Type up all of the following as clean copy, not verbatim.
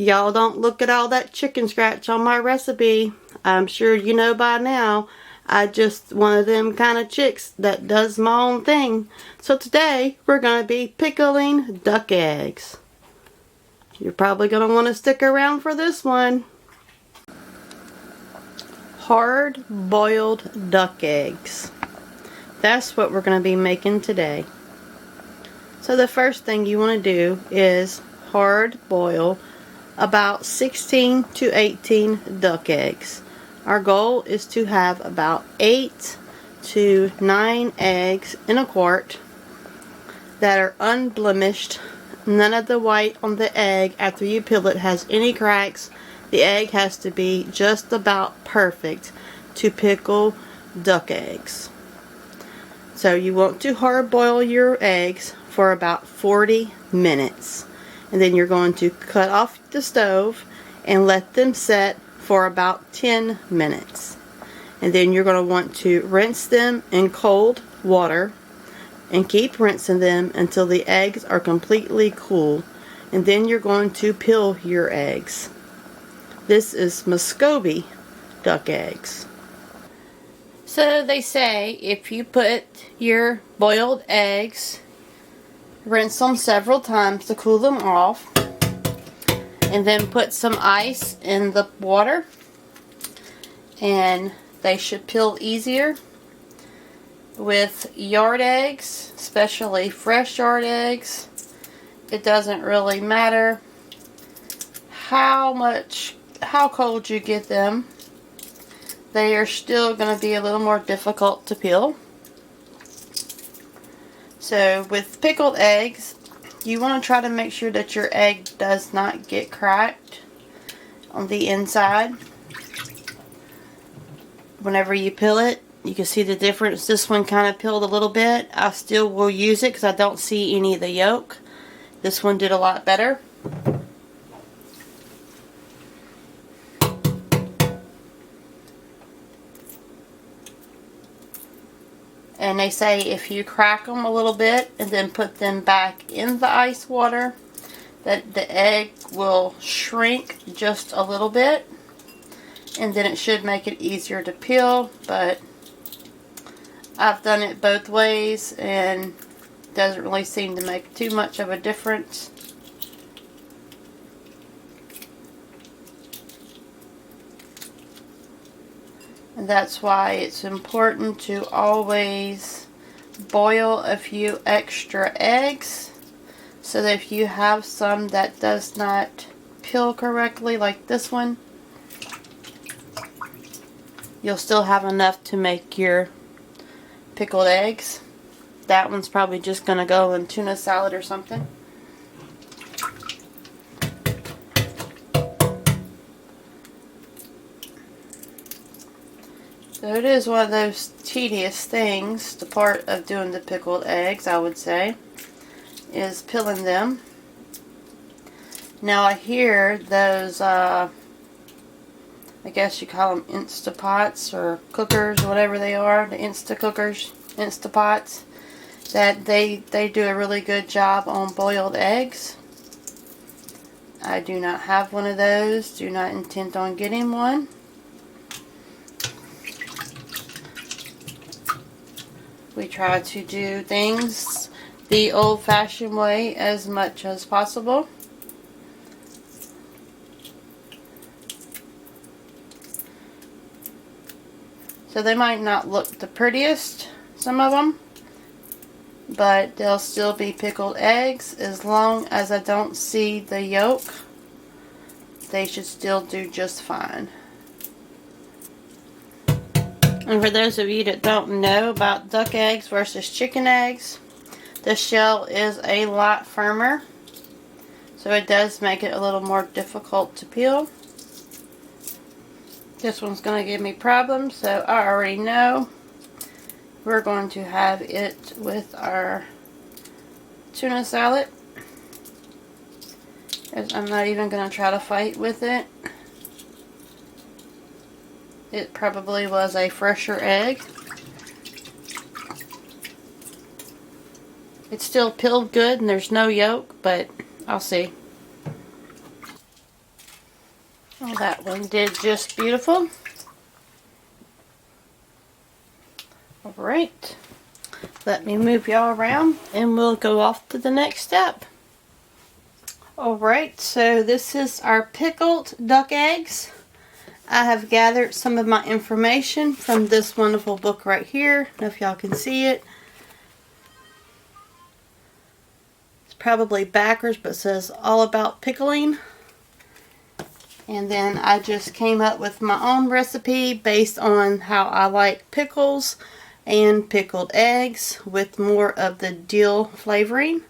Y'all don't look at all that chicken scratch on my recipe. I'm sure you know by now, I just one of them kind of chicks that does my own thing. So today, we're going to be pickling duck eggs. You're probably going to want to stick around for this one. Hard-boiled duck eggs. That's what we're going to be making today. So the first thing you want to do is hard boil about 16 to 18 duck eggs. Our goal is to have about 8 to 9 eggs in a quart that are unblemished. None of the white on the egg after you peel it has any cracks. The egg has to be just about perfect to pickle duck eggs. So you want to hard boil your eggs for about 40 minutes. And then you're going to cut off the stove and let them set for about 10 minutes. And then you're going to want to rinse them in cold water and keep rinsing them until the eggs are completely cool. And then you're going to peel your eggs. This is Muscovy duck eggs. So they say if you put your boiled eggs, rinse them several times to cool them off, and then put some ice in the water, and they should peel easier. With yard eggs, especially fresh yard eggs, it doesn't really matter how cold you get them. They are still going to be a little more difficult to peel. So with pickled eggs, you want to try to make sure that your egg does not get cracked on the inside. Whenever you peel it, you can see the difference. This one kind of peeled a little bit. I still will use it because I don't see any of the yolk. This one did a lot better. And they say if you crack them a little bit and then put them back in the ice water, that the egg will shrink just a little bit. And then it should make it easier to peel. But I've done it both ways and it doesn't really seem to make too much of a difference. And that's why it's important to always boil a few extra eggs, so that if you have some that does not peel correctly, like this one, you'll still have enough to make your pickled eggs. That one's probably just going to go in tuna salad or something. So it is one of those tedious things, the part of doing the pickled eggs, I would say, is peeling them. Now I hear those, I guess you call them Instapots or cookers or whatever they are, the Instacookers, Instapots, that they do a really good job on boiled eggs. I do not have one of those, do not intend on getting one. We try to do things the old-fashioned way as much as possible. So they might not look the prettiest, some of them, but they'll still be pickled eggs. As long as I don't see the yolk, they should still do just fine. And for those of you that don't know about duck eggs versus chicken eggs, the shell is a lot firmer, so it does make it a little more difficult to peel. This one's going to give me problems, so I already know we're going to have it with our tuna salad. I'm not even going to try to fight with it. It probably was a fresher egg. It's still peeled good and there's no yolk, but I'll see. Well, that one did just beautiful. Alright, let me move y'all around and we'll go off to the next step. Alright, so this is our pickled duck eggs. I have gathered some of my information from this wonderful book right here. I don't know if y'all can see it. It's probably backwards, but it says all about pickling. And then I just came up with my own recipe based on how I like pickles and pickled eggs with more of the dill flavoring.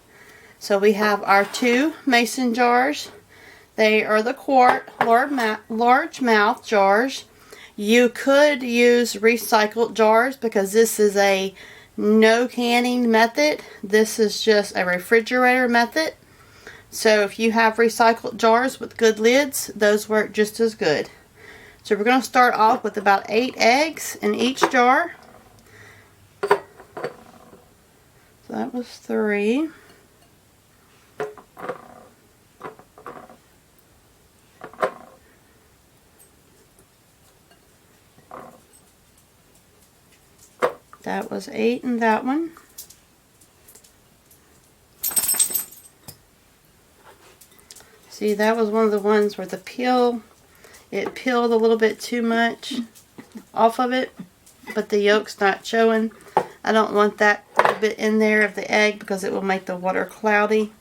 So we have our 2 mason jars. They are the Quart large mouth jars. You could use recycled jars because this is a no canning method. This is just a refrigerator method. So if you have recycled jars with good lids, those work just as good. So we're going to start off with about 8 eggs in each jar. So that was 3. That was 8 in that one. See, that was one of the ones where the peel, it peeled a little bit too much off of it, but the yolk's not showing. I don't want that little bit in there of the egg because it will make the water cloudy.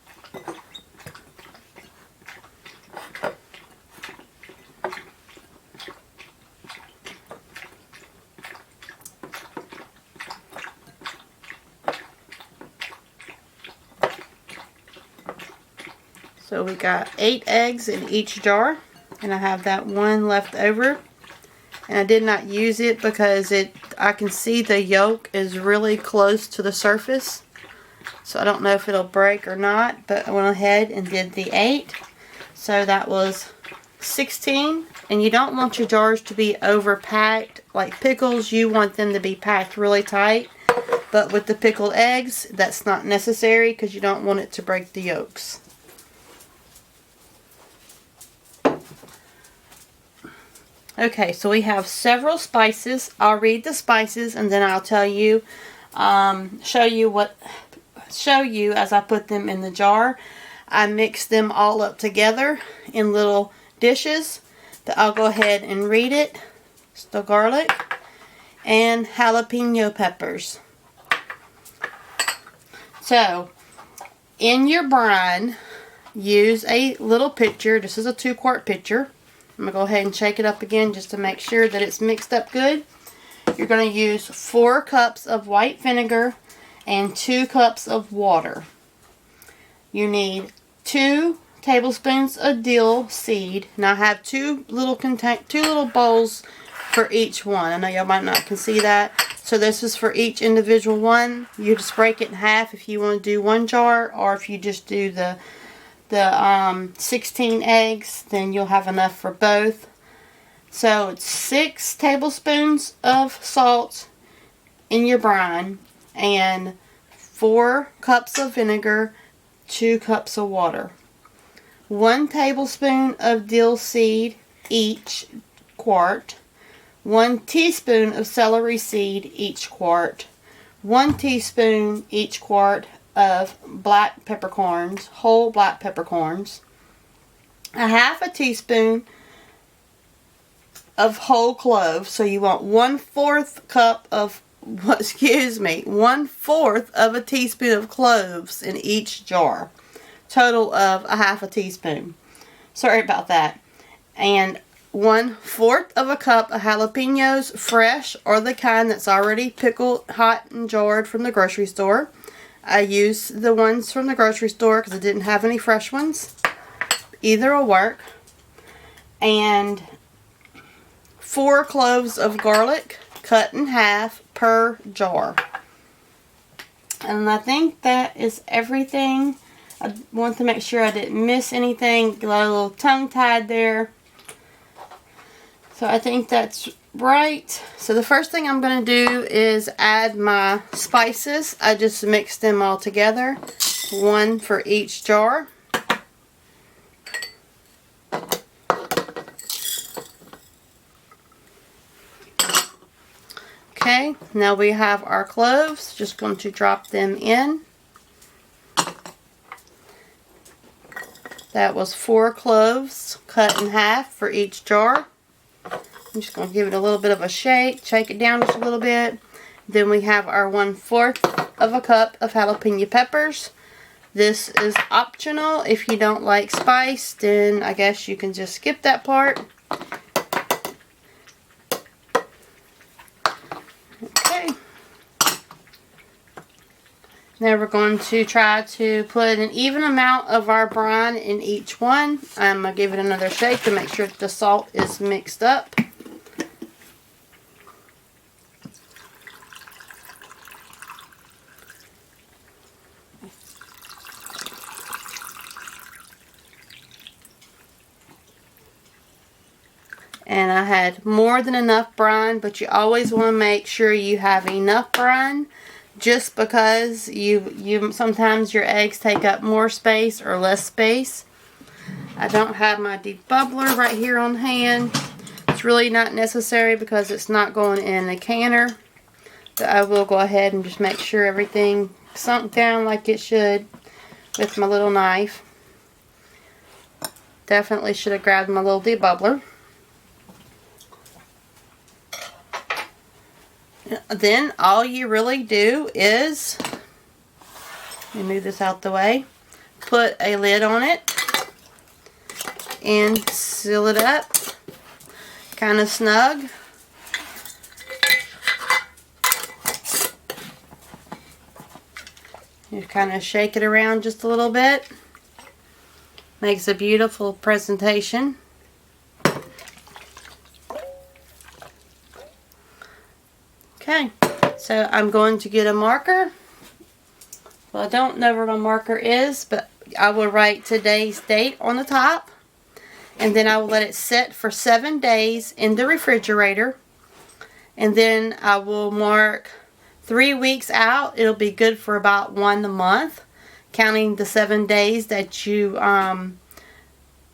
So we got 8 eggs in each jar, and I have that one left over. And I did not use it because I can see the yolk is really close to the surface. So I don't know if it'll break or not, but I went ahead and did the 8. So that was 16. And you don't want your jars to be overpacked. Like pickles, you want them to be packed really tight. But with the pickled eggs, that's not necessary because you don't want it to break the yolks. Okay, so we have several spices. I'll read the spices and then I'll tell you, show you as I put them in the jar. I mix them all up together in little dishes. But I'll go ahead and read it. It's the garlic and jalapeno peppers. So, in your brine, use a little pitcher. This is a 2-quart pitcher. I'm going to go ahead and shake it up again just to make sure that it's mixed up good. You're going to use 4 cups of white vinegar and 2 cups of water. You need 2 tablespoons of dill seed. Now I have two little bowls for each one. I know y'all might not can see that. So this is for each individual one. You just break it in half if you want to do 1 jar, or if you just do the 16 eggs, then you'll have enough for both. So it's 6 tablespoons of salt in your brine and 4 cups of vinegar, 2 cups of water. 1 tablespoon of dill seed each quart. 1 teaspoon of celery seed each quart. 1 teaspoon each quart of black peppercorns, whole black peppercorns, a half a teaspoon of whole cloves. So you want 1/4 cup of, 1/4 of a teaspoon of cloves in each jar. Total of a half a teaspoon. Sorry about that. And 1/4 of a cup of jalapenos, fresh or the kind that's already pickled, hot and jarred from the grocery store. I used the ones from the grocery store because I didn't have any fresh ones. Either will work. And 4 cloves of garlic cut in half per jar. And I think that is everything. I want to make sure I didn't miss anything. Got a little tongue-tied there. So I think that's right. So the first thing I'm going to do is add my spices. I just mixed them all together. 1 for each jar. Okay, now we have our cloves. Just going to drop them in. That was 4 cloves cut in half for each jar. I'm just going to give it a little bit of a shake it down just a little bit. Then we have our 1/4 of a cup of jalapeno peppers. This is optional. If you don't like spice, then I guess you can just skip that part. Okay. Now we're going to try to put an even amount of our brine in each one. I'm going to give it another shake to make sure that the salt is mixed up. And I had more than enough brine, but you always want to make sure you have enough brine, just because you sometimes your eggs take up more space or less space. I don't have my debubbler right here on hand. It's really not necessary because it's not going in a canner. So I will go ahead and just make sure everything sunk down like it should with my little knife. Definitely should have grabbed my little debubbler. Then all you really do is, let me move this out the way, put a lid on it and seal it up kind of snug. You kind of shake it around just a little bit. Makes a beautiful presentation. Okay, so I'm going to get a marker. Well, I don't know where my marker is, but I will write today's date on the top. And then I will let it sit for 7 days in the refrigerator. And then I will mark 3 weeks out. It'll be good for about 1 month, counting the 7 days that you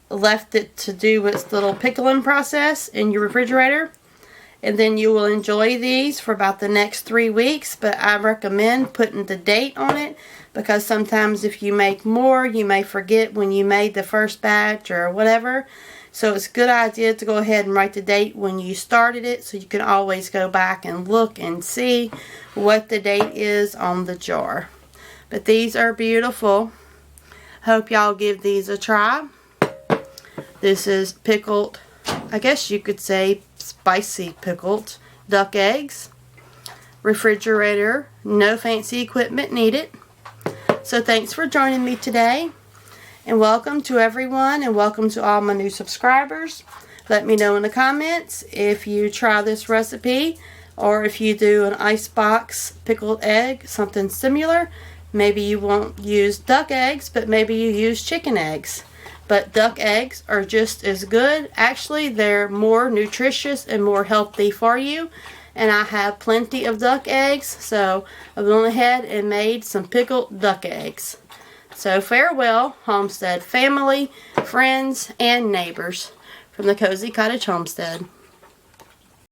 left it to do its little pickling process in your refrigerator. And then you will enjoy these for about the next 3 weeks. But I recommend putting the date on it, because sometimes if you make more, you may forget when you made the first batch or whatever. So it's a good idea to go ahead and write the date when you started it, so you can always go back and look and see what the date is on the jar. But these are beautiful. Hope y'all give these a try. This is pickled, I guess you could say spicy pickled duck eggs. Refrigerator, no fancy equipment needed. So thanks for joining me today, and welcome to everyone, and welcome to all my new subscribers. Let me know in the comments if you try this recipe, or if you do an icebox pickled egg, something similar. Maybe you won't use duck eggs, but maybe you use chicken eggs. But duck eggs are just as good. Actually, they're more nutritious and more healthy for you. And I have plenty of duck eggs, so I went ahead and made some pickled duck eggs. So farewell, Homestead family, friends, and neighbors from the Cozy Cottage Homestead.